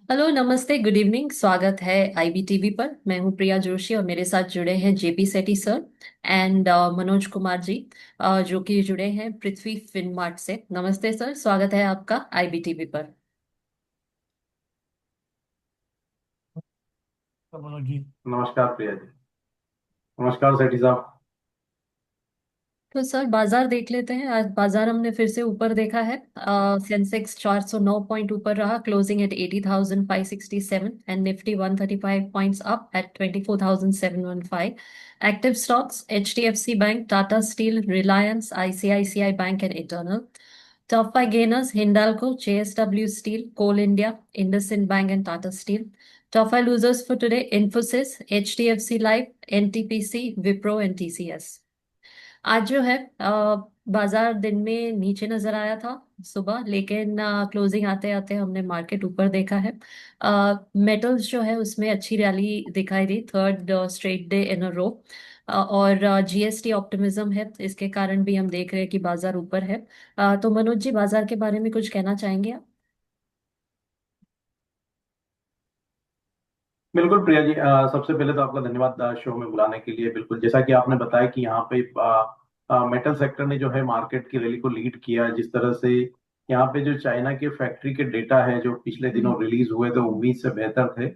Hello, नमस्ते, good evening. स्वागत है आईबीटीवी पर। मैं हूं प्रिया जोशी और मेरे साथ जुड़े हैं जेपी सेठी सर एंड मनोज कुमार जी, जो कि जुड़े हैं पृथ्वी फिनमार्ट से। नमस्ते सर, स्वागत है आपका आईबीटीवी पर। मनोज जी, नमस्कार प्रिया जी। नमस्कार सेठी साहब। तो सर बाजार देख लेते हैं। आज बाजार हमने फिर से ऊपर देखा है। सेंसेक्स 409 पॉइंट ऊपर रहा, closing at 80,567 and Nifty 135 points up at 24,715। Active stocks HDFC bank, Tata steel, Reliance, ICICI bank and Eternal. Top five gainers Hindalco, JSW steel, coal India, IndusInd bank and Tata steel. Top five losers for today: Infosys, HDFC life, NTPC, Wipro and TCS. आज जो है बाजार दिन में नीचे नजर आया था सुबह, लेकिन क्लोजिंग आते आते हमने मार्केट ऊपर देखा है। मेटल्स जो है उसमें अच्छी रैली दिखाई दी, थर्ड स्ट्रेट डे इन अ रो। और जीएसटी ऑप्टिमिज्म है, इसके कारण भी हम देख रहे हैं कि बाजार ऊपर है। तो मनोज जी, बाजार के बारे में कुछ कहना चाहेंगे आप? बिल्कुल प्रिया जी, सबसे पहले तो आपका धन्यवाद शो में बुलाने के लिए। बिल्कुल जैसा कि आपने बताया कि यहाँ पे मेटल सेक्टर ने जो है मार्केट की रैली को लीड किया। जिस तरह से यहाँ पे जो चाइना के फैक्ट्री के डेटा है जो पिछले दिनों हम्म। रिलीज हुए तो उम्मीद से बेहतर थे।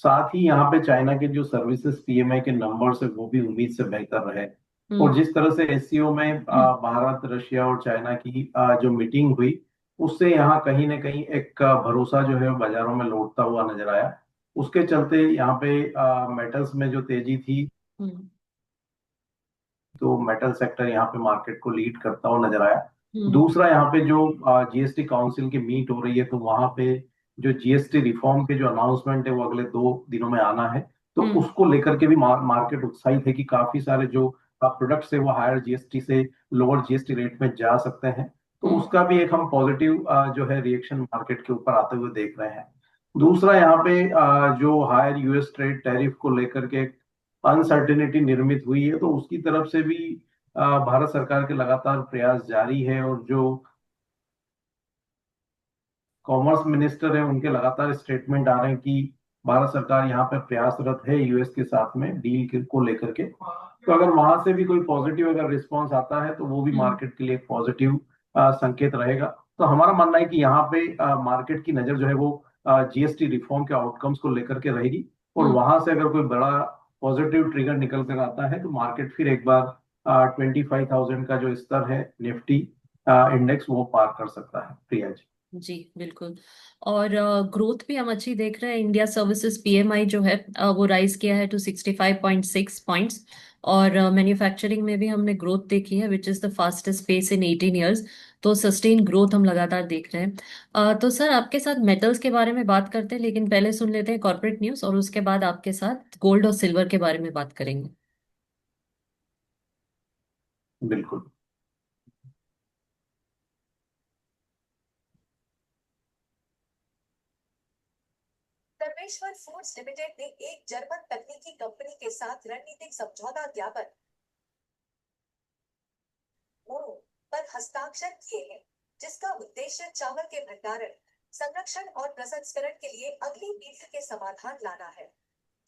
साथ ही यहाँ पे चाइना के जो सर्विसेज पीएमआई के नंबर्स है वो भी उम्मीद से बेहतर रहे। और हम्म। जिस तरह से एससीओ में भारत रशिया और चाइना की जो मीटिंग हुई उससे यहाँ कहीं ना कहीं एक भरोसा जो है बाजारों में लौटता हुआ नजर आया। उसके चलते यहाँ पे मेटल्स में जो तेजी थी हम्म। तो मेटल सेक्टर यहाँ पे मार्केट को लीड करता हुआ नजर आया। हम्म। दूसरा यहाँ पे जो जीएसटी काउंसिल की मीट हो रही है तो वहां पे जो जीएसटी रिफॉर्म के जो अनाउंसमेंट है वो अगले 2 दिनों में आना है। तो हम्म। उसको लेकर के भी मार्केट उत्साहित है कि काफी सारे जो प्रोडक्ट्स है वो हायर जीएसटी से लोअर जीएसटी रेट में जा सकते हैं। तो हम्म। उसका भी एक हम पॉजिटिव जो है रिएक्शन मार्केट के ऊपर आते हुए देख रहे हैं। दूसरा यहाँ पे जो हायर यूएस ट्रेड टैरिफ को लेकर के अनसर्टेनिटी निर्मित हुई है तो उसकी तरफ से भी भारत सरकार के लगातार प्रयास जारी है। और जो कॉमर्स मिनिस्टर है उनके लगातार स्टेटमेंट आ रहे हैं कि भारत सरकार यहाँ पे प्रयासरत है यूएस के साथ में डील को लेकर के। तो अगर वहां से भी कोई पॉजिटिव अगर रिस्पॉन्स आता है तो वो भी हम्म। मार्केट के लिए एक पॉजिटिव संकेत रहेगा। तो हमारा मानना है कि यहाँ पे मार्केट की नजर जो है वो जीएसटी रिफॉर्म के आउटकम्स को लेकर के रहेगी। और हम्म। वहां से अगर कोई बड़ा पॉजिटिव ट्रिगर निकल कर आता है तो मार्केट फिर एक बार 25,000 का जो स्तर है निफ्टी इंडेक्स वो पार कर सकता है प्रिया जी। जी बिल्कुल। और ग्रोथ भी हम अच्छी देख रहे हैं। इंडिया सर्विसेज पीएमआई जो है वो राइज किया है टू 65.6 पॉइंट्स। और मैन्युफैक्चरिंग में भी हमने ग्रोथ देखी है, which is the fastest pace in 18 years. तो सस्टेन ग्रोथ हम लगातार देख रहे हैं। तो सर आपके साथ मेटल्स के बारे में बात करते हैं, लेकिन पहले सुन लेते हैं कॉर्पोरेट न्यूज़ और उसके बाद आपके साथ गोल्ड और सिल्वर के बारे में बात करेंगे। बिल्कुल। सर्वेश्वर फूड्स लिमिटेड ने एक जर्मन तकनीकी कंपनी के साथ रणनीतिक समझौता ज्ञापन मोनो पर हस्ताक्षर किए हैं, जिसका उद्देश्य चावल के भंडारण, संरक्षण और प्रसंस्करण के लिए अगली पीढ़ी के समाधान लाना है।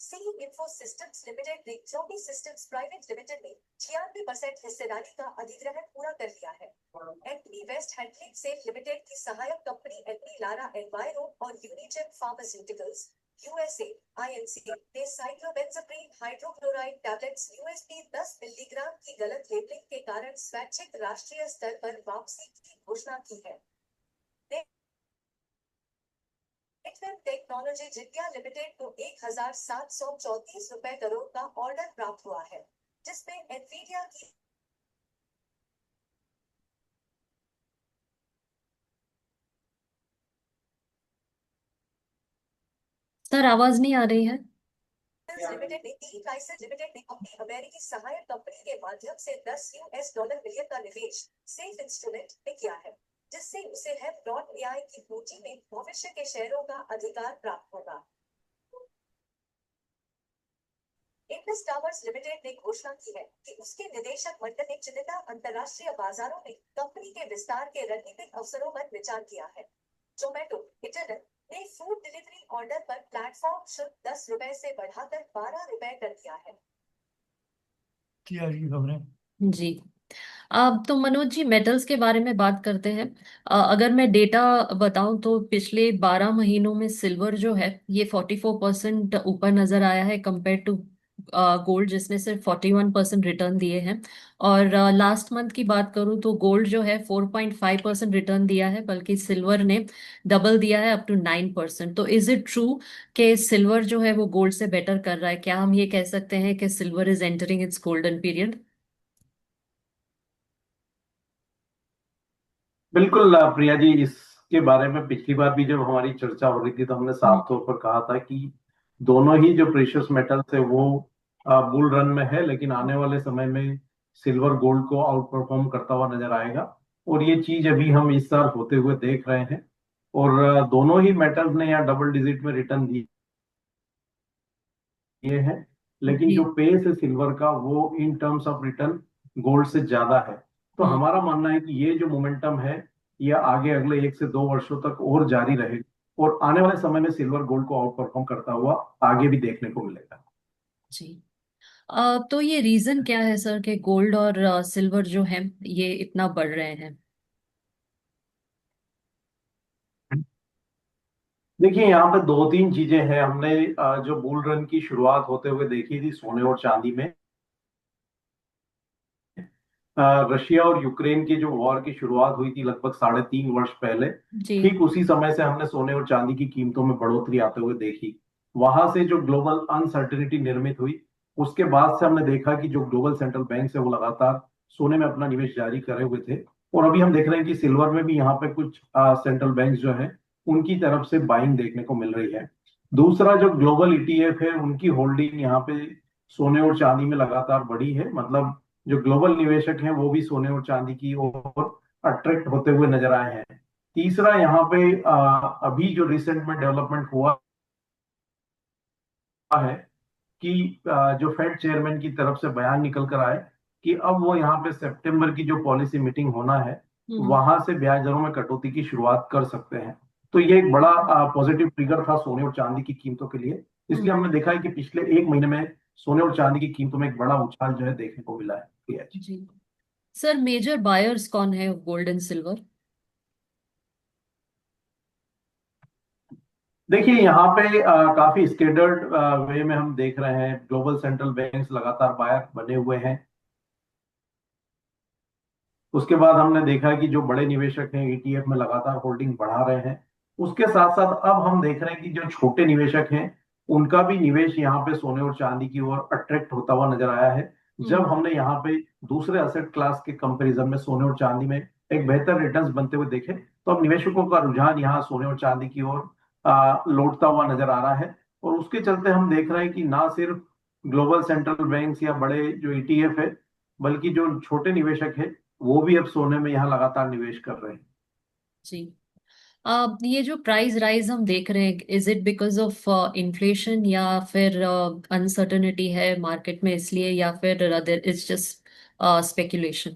सी इन्फो सिस्टम्स लिमिटेड ने ज्योति सिस्टम्स प्राइवेट लिमिटेड में 96% हिस्सेदारी का अधिग्रहण पूरा कर लिया है। Antony waste handling cell limited की सहायक कंपनी एंथनी लारा एनवायरो और यूनिचेम फार्मास्यूटिकल्स यूएसए आईएनसी ने साइक्लोबेंजाप्रीन हाइड्रोक्लोराइड टैबलेट्स यूएसपी 10 मिलीग्राम की गलत लेबलिंग के कारण स्वैच्छिक राष्ट्रीय स्तर पर वापसी की घोषणा की है। नेटवर्क टेक्नोलॉजी जिंडिया लिमिटेड को 1,734 करोड़ का ऑर्डर प्राप्त हुआ है, जिसमें एनवीडिया की सर आवाज नहीं आ रही है। लिमिटेड ने तीन लाइसेंस लिमिटेड ने अपनी अमेरिकी सहायक कंपनी के माध्यम से $10 मिलियन का निवेश सेफ इंस्ट्रूमेंट में किया है, जिससे उसे हेव डॉट एआई की पूंजी में भविष्य के शेयरों का अधिकार प्राप्त होगा। इंडस टावर्स लिमिटेड ने घोषणा की है कि उसके निदेशक मंडल ने चुनिंदा अंतर्राष्ट्रीय बाजारों में कंपनी के विस्तार के रणनीतिक अवसरों पर विचार किया है। जोमेटो, इंटरनेट ने फूड डिलीवरी ऑर्डर पर प्लेटफॉर्म शुल्क 10 रुपए से बढ़ाकर 12 रुपए कर दिया है। क्या की खबरें। जी। अब तो मनोज जी मेटल्स के बारे में बात करते हैं। अगर मैं डेटा बताऊं तो पिछले 12 महीनों में सिल्वर जो है ये 44% ऊपर नजर आया है कंपेयर टू गोल्ड, जिसने सिर्फ 41% रिटर्न दिए हैं। और लास्ट मंथ की बात करूं तो गोल्ड जो है 4.5% रिटर्न दिया है, बल्कि सिल्वर ने डबल दिया है अप टू 9%। तो इज इट ट्रू कि सिल्वर जो है वो गोल्ड से बेटर कर रहा है? क्या हम ये कह सकते हैं कि silver is entering it's golden period? बिल्कुल प्रिया जी, इसके बारे में पिछली बार भी जब हमारी चर्चा हो रही थी तो हमने साफ तौर पर कहा था कि दोनों ही जो प्रेशियस मेटल्स है वो बुल रन में है, लेकिन आने वाले समय में सिल्वर गोल्ड को आउट परफॉर्म करता हुआ नजर आएगा। और ये चीज अभी हम इस साल होते हुए देख रहे हैं। और दोनों ही मेटल्स ने यहाँ डबल डिजिट में रिटर्न दिए हैं, लेकिन जी। जो पेस है सिल्वर का वो in terms of return gold से ज्यादा है। तो हम्म। हमारा मानना है कि ये जो मोमेंटम है ये आगे अगले 1 से 2 वर्षों तक और जारी रहेगा, और आने वाले समय में सिल्वर गोल्ड को आउट परफॉर्म करता हुआ आगे भी देखने को मिलेगा। जी। तो ये रीजन क्या है सर कि गोल्ड और सिल्वर जो है ये इतना बढ़ रहे हैं? देखिए, यहाँ पे 2-3 चीजें हैं। हमने जो बुल रन की शुरुआत होते हुए देखी थी सोने और चांदी में, रशिया और यूक्रेन की जो वॉर की शुरुआत हुई थी लगभग 3.5 वर्ष पहले, जी। ठीक उसी समय से हमने सोने और चांदी की कीमतों में बढ़ोतरी आते हुए देखी। वहां से जो ग्लोबल अनसर्टेनिटी निर्मित हुई, उसके बाद से हमने देखा कि जो ग्लोबल सेंट्रल बैंक है वो लगातार सोने में अपना निवेश जारी करे हुए थे। और अभी हम देख रहे हैं कि सिल्वर में भी यहाँ पे कुछ सेंट्रल बैंक जो है उनकी तरफ से बाइंग देखने को मिल रही है। दूसरा, जो ग्लोबल ईटीएफ है उनकी होल्डिंग यहाँ पे सोने और चांदी में लगातार बढ़ी है। मतलब जो ग्लोबल निवेशक हैं वो भी सोने और चांदी की ओर अट्रैक्ट होते हुए नजर आए हैं। तीसरा, यहाँ पे अभी जो रिसेंट में डेवलपमेंट हुआ है कि जो फेड चेयरमैन की तरफ से बयान निकल कर आए कि अब वो यहाँ पे सितंबर की जो पॉलिसी मीटिंग होना है हम्म। वहां से ब्याज दरों में कटौती की शुरुआत कर सकते हैं। तो ये एक बड़ा पॉजिटिव ट्रिगर था सोने और चांदी की कीमतों के लिए। इसलिए हम्म। हमने देखा है कि पिछले 1 महीने में सोने और चांदी की कीमतों में एक बड़ा उछाल जो है देखने को मिला है। प्रिया जी। जी। सर मेजर बायर्स कौन है गोल्ड एंड सिल्वर? देखिए, यहाँ पे काफी स्टैंडर्ड वे में हम देख रहे हैं ग्लोबल सेंट्रल बैंक्स लगातार बायर बने हुए हैं। उसके बाद हमने देखा है कि जो बड़े निवेशक हैं ईटीएफ में लगातार होल्डिंग बढ़ा रहे हैं। उसके साथ साथ अब हम देख रहे हैं कि जो छोटे निवेशक हैं उनका भी निवेश यहाँ पे सोने और चांदी की ओर अट्रैक्ट होता हुआ नजर आया है। जब हम्म। हमने यहाँ पे दूसरे असेट क्लास के कंपैरिजन में सोने और चांदी में एक बेहतर रिटर्न्स बनते हुए देखे, तो अब निवेशकों का रुझान यहाँ सोने और चांदी की ओर लौटता हुआ नजर आ रहा है। और उसके चलते हम देख रहे हैं कि ना सिर्फ ग्लोबल सेंट्रल बैंक्स या बड़े जो ईटीएफ है, बल्कि जो छोटे निवेशक है वो भी अब सोने में यहाँ लगातार निवेश कर रहे हैं। जी। ये जो प्राइस राइज हम देख रहे हैं, is it because of inflation या फिर अनसर्टेनिटी है मार्केट में इसलिए, या फिर इट्स जस्ट स्पेकुलेशन?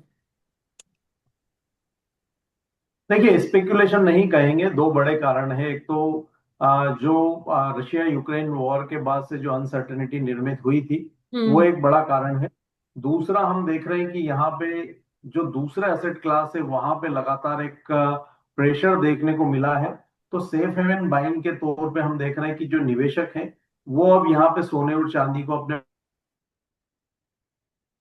देखिए, स्पेकुलेशन नहीं कहेंगे, दो बड़े कारण हैं। एक तो जो रशिया यूक्रेन वॉर के बाद से जो अनसर्टेनिटी निर्मित हुई थी वो हम्म। एक बड़ा कारण है। दूसरा, हम देख रहे हैं कि यहाँ पे जो दूसरा एसेट क्लास है वहां पे लगातार एक प्रेशर देखने को मिला है। तो सेफ हेवन बाइंग के तौर पे हम देख रहे हैं कि जो निवेशक हैं वो अब यहाँ पे सोने और चांदी को अपने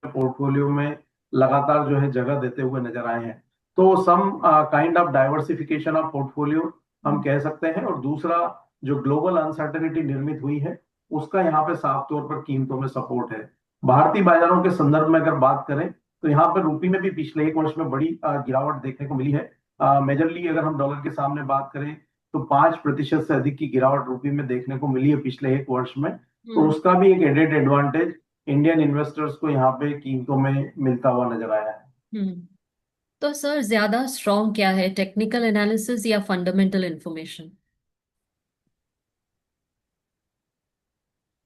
पोर्टफोलियो में लगातार जो है जगह देते हुए नजर आए हैं। तो some kind of diversification of portfolio हम कह सकते हैं। और दूसरा, जो ग्लोबल अनसर्टेनिटी निर्मित हुई है उसका यहाँ पे साफ तौर पर कीमतों में सपोर्ट है। भारतीय बाजारों के संदर्भ में अगर बात करें तो यहाँ पर रुपये में भी पिछले 1 वर्ष में बड़ी गिरावट देखने को मिली है। मेजरली अगर हम डॉलर के सामने बात करें तो 5% से अधिक की गिरावट रुपये में देखने को मिली है पिछले 1 वर्ष में। तो हम्म। उसका भी एक एडेड एडवांटेज इंडियन इन्वेस्टर्स को यहाँ पे कीमतों में मिलता हुआ नजर आया है। हम्म। तो सर ज्यादा स्ट्रॉन्ग क्या है, टेक्निकल एनालिसिस या फंडामेंटल इंफॉर्मेशन?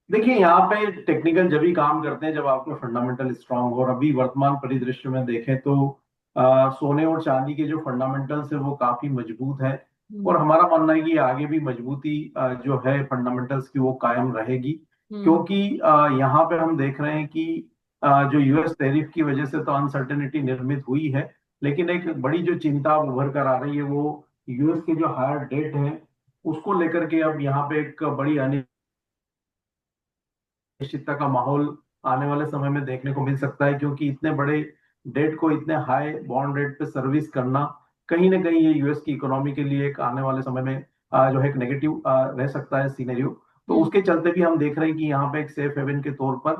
देखिए, यहाँ पे टेक्निकल जब भी काम करते हैं जब आपके फंडामेंटल स्ट्रांग हो। और अभी वर्तमान परिदृश्य में देखें तो सोने और चांदी के जो फंडामेंटल्स है वो काफी मजबूत है। और हम्म। हमारा मानना है कि आगे भी मजबूती जो है फंडामेंटल्स की वो कायम रहेगी, हम्म। क्योंकि यहाँ पे हम देख रहे हैं कि जो यूएस टैरिफ की वजह से तो अनसर्टेनिटी निर्मित हुई है, लेकिन एक बड़ी जो चिंता अब उभर कर आ रही है वो यूएस के जो हायर डेट है उसको लेकर के अब यहाँ पे एक बड़ी अनिश्चितता का माहौल आने वाले समय में देखने को मिल सकता है, क्योंकि इतने बड़े डेट को इतने हाई बॉन्ड रेट पे सर्विस करना कहीं ना कहीं ये यूएस की इकोनॉमी के लिए एक आने वाले समय में जो है एक नेगेटिव रह सकता है सीनेरियो। तो हम्म। उसके चलते भी हम देख रहे हैं कि यहाँ पे एक सेफ हेवन के तौर पर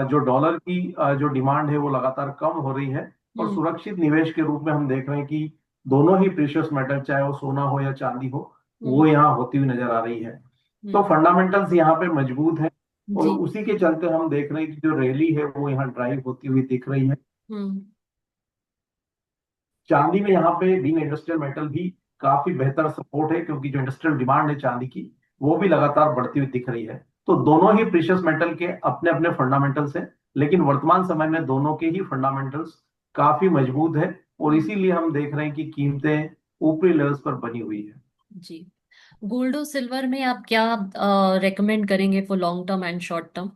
जो डॉलर की जो डिमांड है वो लगातार कम हो रही है, और हम्म। सुरक्षित निवेश के रूप में हम देख रहे हैं कि दोनों ही प्रीशियस मेटल, चाहे वो सोना हो या चांदी हो, वो हम्म। यहाँ होती हुई नजर आ रही है। तो हम्म। फंडामेंटल्स यहाँ पे मजबूत है, और जी। उसी के चलते हम देख रहे हैं कि जो रैली है वो यहाँ ड्राइव होती हुई दिख रही है। हम्म। चांदी में यहाँ पे बीइंग इंडस्ट्रियल मेटल भी काफी बेहतर सपोर्ट है, क्योंकि जो इंडस्ट्रियल डिमांड है चांदी की वो भी लगातार बढ़ती हुई दिख रही है। तो दोनों ही प्रीशियस मेटल के अपने अपने फंडामेंटल्स हैं, लेकिन वर्तमान समय में दोनों के ही फंडामेंटल्स काफी मजबूत है, और हम्म। इसीलिए हम देख रहे हैं कि कीमतें ऊपरी लेवल्स पर बनी हुई है। जी। गोल्ड और सिल्वर में आप क्या रेकमेंड करेंगे for long term and short term?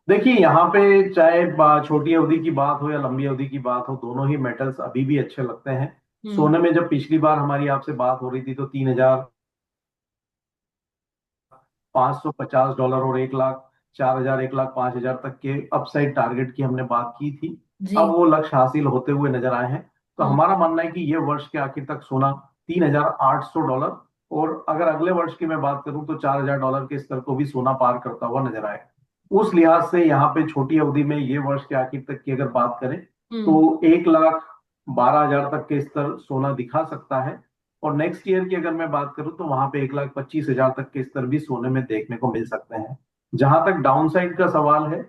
देखिए यहाँ पे चाहे छोटी अवधि की बात हो या लंबी अवधि की बात हो, दोनों ही मेटल्स अभी भी अच्छे लगते हैं। हम्म। सोने में जब पिछली बार हमारी आपसे बात हो रही थी तो 3,550 डॉलर और 1,04,000, 1,05,000 तक के अपसाइड टारगेट की हमने बात की थी। जी। अब वो लक्ष्य हासिल होते हुए नजर आए हैं। तो हम्म। हमारा मानना है कि ये वर्ष के आखिर तक सोना 3,800 डॉलर, और अगर अगले वर्ष की मैं बात करूं तो 4,000 डॉलर के स्तर को भी सोना पार करता हुआ नजर आए। उस लिहाज से यहाँ पे छोटी अवधि में ये वर्ष के आखिर तक की अगर बात करें तो हम्म। 1,12,000 तक के स्तर सोना दिखा सकता है। और नेक्स्ट ईयर की अगर मैं बात करूं तो वहां पे 1,25,000 तक के स्तर भी सोने में देखने को मिल सकते हैं। जहां तक डाउन साइड का सवाल है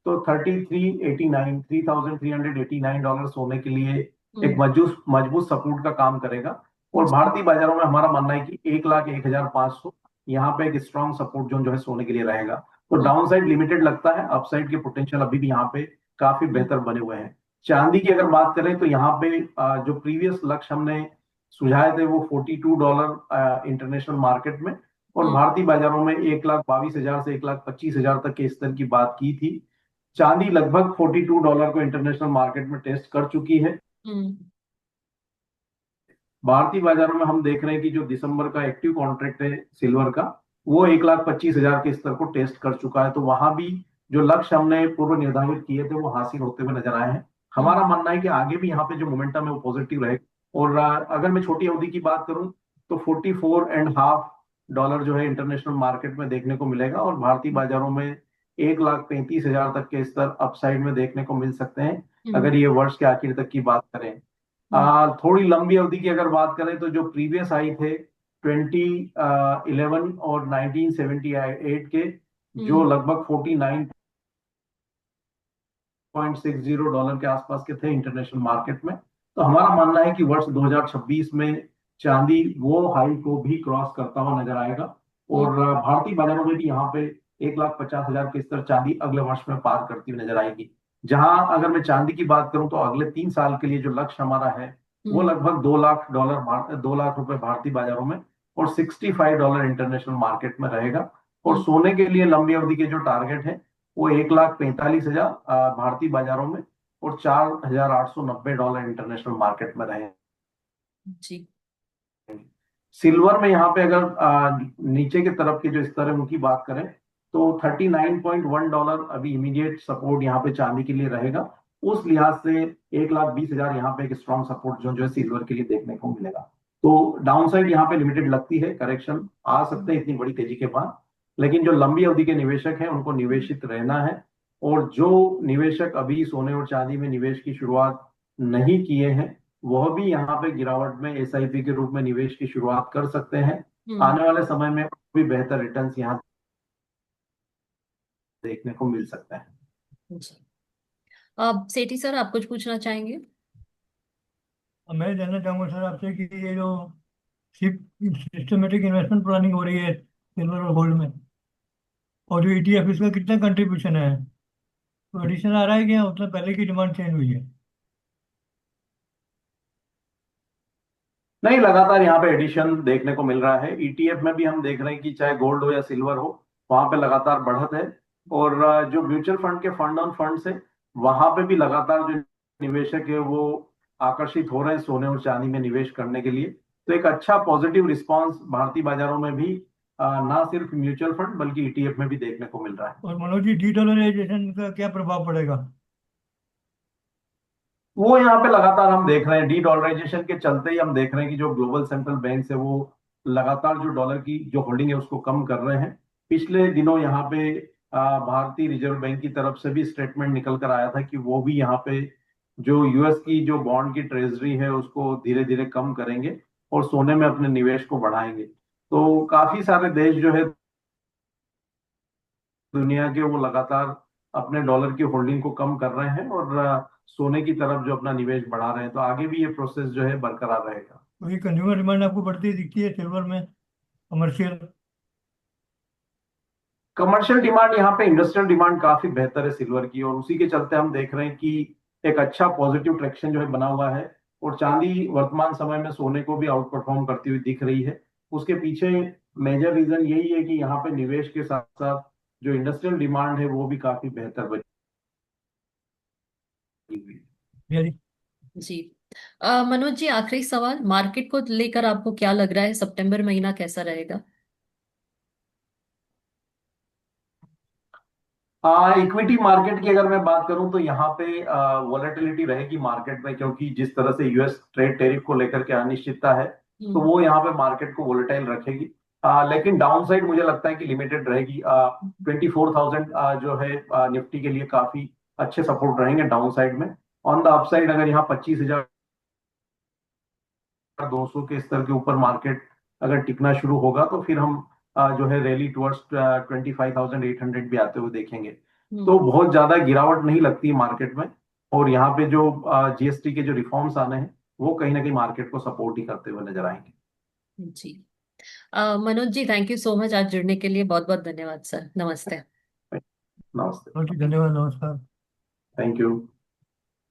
तो 3,389 सोने के लिए एक हम्म। मजबूत मजबूत सपोर्ट का काम करेगा। और जी। भारतीय बाजारों में हमारा मानना है कि 1,01,500 यहाँ पे एक स्ट्रॉन्ग सपोर्ट जोन जो है सोने के लिए रहेगा। तो हम्म। डाउन साइड लिमिटेड लगता है, अपसाइड के पोटेंशियल अभी भी यहाँ पे काफी हम्म। बेहतर बने हुए हैं। चांदी की अगर बात करें तो यहाँ पे जो प्रीवियस लक्ष्य हमने सुझाए थे वो $42 इंटरनेशनल मार्केट में, और हम्म। भारतीय बाजारों में 1,22,000 से 1,25,000 तक के स्तर की बात की थी। चांदी लगभग $42 को इंटरनेशनल मार्केट में टेस्ट कर चुकी है। हम्म। भारतीय बाजारों में हम देख रहे हैं कि जो दिसंबर का एक्टिव कॉन्ट्रैक्ट है सिल्वर का, वो 1,25,000 के स्तर को टेस्ट कर चुका है। तो वहां भी जो लक्ष्य हमने पूर्व निर्धारित किए थे वो हासिल होते हुए नजर आए हैं। हम्म। हमारा मानना है कि आगे भी यहाँ पे जो मोमेंटम है वो पॉजिटिव रहे। और अगर मैं छोटी अवधि की बात करूं तो $44.5 जो है इंटरनेशनल मार्केट में देखने को मिलेगा, और भारतीय बाजारों में 1,35,000 तक के स्तर अपसाइड में देखने को मिल सकते हैं हम्म। अगर ये वर्ष के आखिर तक की बात करें। हम्म। थोड़ी लंबी अवधि की अगर बात करें तो जो प्रीवियस हाई थे 2011 और 1978 के, जो हम्म। लगभग $49.60 के आसपास के थे इंटरनेशनल मार्केट में। तो हमारा मानना है कि वर्ष 2026 में चांदी वो हाई को भी क्रॉस करता हुआ नजर आएगा, हम्म। और भारतीय बाजारों में भी यहाँ पे 1,50,000 के स्तर चांदी अगले वर्ष में पार करती हुई नजर आएगी। जहां अगर मैं चांदी की बात करूं तो अगले 3 साल के लिए जो लक्ष्य हमारा है वो हम्म। लगभग $2,00,000, 2 लाख रुपए भारतीय बाजारों में और $65 इंटरनेशनल मार्केट में रहेगा। और हम्म। सोने के लिए लंबी अवधि के जो टारगेट है वो 1,45,000 भारतीय बाजारों में और $4,890 इंटरनेशनल मार्केट में रहे। जी। सिल्वर में यहाँ पे अगर नीचे के तरफ के जो स्तर है उनकी बात करें तो $39.1 अभी इमीडिएट सपोर्ट यहाँ पे चांदी के लिए रहेगा। उस लिहाज से 1,20,000 यहाँ पे एक स्ट्रॉन्ग सपोर्ट जो जो है सिल्वर के लिए देखने को मिलेगा। तो डाउन साइड यहाँ पे लिमिटेड लगती है, करेक्शन आ सकते हैं इतनी बड़ी तेजी के बाद, लेकिन जो लंबी अवधि के निवेशक हैं उनको निवेशित रहना है। और जो निवेशक अभी सोने और चांदी में निवेश की शुरुआत नहीं किए हैं वह भी यहाँ पे गिरावट में एसआईपी के रूप में निवेश की शुरुआत कर सकते हैं। हम्म। आने वाले समय में भी बेहतर रिटर्न्स यहाँ देखने को मिल सकते हैं। जी। अब सेठी सर, आप कुछ पूछना चाहेंगे? अब मैं जानना चाहूंगा सर आपसे कि ये जो सिस्टमेटिक इन्वेस्टमेंट प्लानिंग हो रही है सिल्वर और गोल्ड में, और जो ईटीएफ, इसका कितना कंट्रीब्यूशन है? तो एडिशन आ रहा है क्या, मतलब पहले की डिमांड चेंज हुई है? नहीं, लगातार यहाँ पे एडिशन देखने को मिल रहा है। ईटीएफ में भी हम देख रहे हैं कि चाहे गोल्ड हो या सिल्वर हो, वहां पे लगातार बढ़त है। और जो म्यूचुअल फंड के फंड ऑन फंड से, वहां पे भी लगातार जो निवेशक है वो आकर्षित हो रहे हैं सोने और चांदी में निवेश करने के लिए। तो एक अच्छा पॉजिटिव रिस्पांस भारतीय बाजारों में भी ना सिर्फ म्यूचुअल फंड बल्कि ईटीएफ में भी देखने को मिल रहा है। और मनोज जी, डी डॉलराइजेशन का क्या प्रभाव पड़ेगा? वो यहाँ पे लगातार हम देख रहे हैं, डी डॉलराइजेशन के चलते ही हम देख रहे हैं कि जो ग्लोबल सेंट्रल बैंक है वो लगातार जो डॉलर की जो होल्डिंग है उसको कम कर रहे हैं। पिछले दिनों यहाँ पे भारतीय रिजर्व बैंक की तरफ से भी स्टेटमेंट निकल कर आया था कि वो भी यहाँ पे जो यूएस की जो बॉन्ड की ट्रेजरी है उसको धीरे धीरे कम करेंगे और सोने में अपने निवेश को बढ़ाएंगे। तो काफी सारे देश जो है दुनिया के, वो लगातार अपने डॉलर की होल्डिंग को कम कर रहे हैं और सोने की तरफ जो अपना निवेश बढ़ा रहे हैं। तो आगे भी ये प्रोसेस जो है बरकरार रहेगा। तो ये कंज्यूमर डिमांड आपको बढ़ती दिखती है सिल्वर में, कमर्शियल? कमर्शियल डिमांड, यहाँ पे इंडस्ट्रियल डिमांड काफी बेहतर है सिल्वर की, और उसी के चलते हम देख रहे हैं कि एक अच्छा पॉजिटिव ट्रैक्शन जो है बना हुआ है। और चांदी वर्तमान समय में सोने को भी आउट परफॉर्म करती हुई दिख रही है। उसके पीछे मेजर रीजन यही है कि यहाँ पे निवेश के साथ साथ जो इंडस्ट्रियल डिमांड है वो भी काफी बेहतर बनी हुई है। यानी जी। मनोज जी, आखिरी सवाल, मार्केट को लेकर आपको क्या लग रहा है, सितंबर महीना कैसा इक्विटी मार्केट की अगर मैं बात करूं तो यहाँ पे वॉलेटिलिटी रहेगी मार्केट में, क्योंकि जिस तरह से यूएस ट्रेड टैरिफ को लेकर के अनिश्चितता है तो रहेगा? वो यहाँ पे मार्केट को वोलेटाइल रखेगी। लेकिन डाउन साइड मुझे लगता है कि लिमिटेड रहेगी। 24,000 जो है निफ्टी के लिए काफी अच्छे सपोर्ट रहेंगे डाउन साइड में। ऑन द अपसाइड अगर यहाँ 25,200 के स्तर के ऊपर मार्केट अगर टिकना शुरू होगा तो फिर हम जो है रैली टुवर्ड्स 25,800 भी आते हुए देखेंगे। तो हम्म। बहुत ज्यादा गिरावट नहीं लगती मार्केट में। और यहाँ पे जो जीएसटी के जो रिफॉर्म्स आने हैं वो कहीं ना कहीं मार्केट को सपोर्ट ही करते हुए नजर आएंगे। जी। Manoj ji, thank you so much, आज जुड़ने के लिए बहुत बहुत धन्यवाद सर, नमस्ते। नमस्ते। बहुत ही धन्यवाद, नमस्कार। Thank you.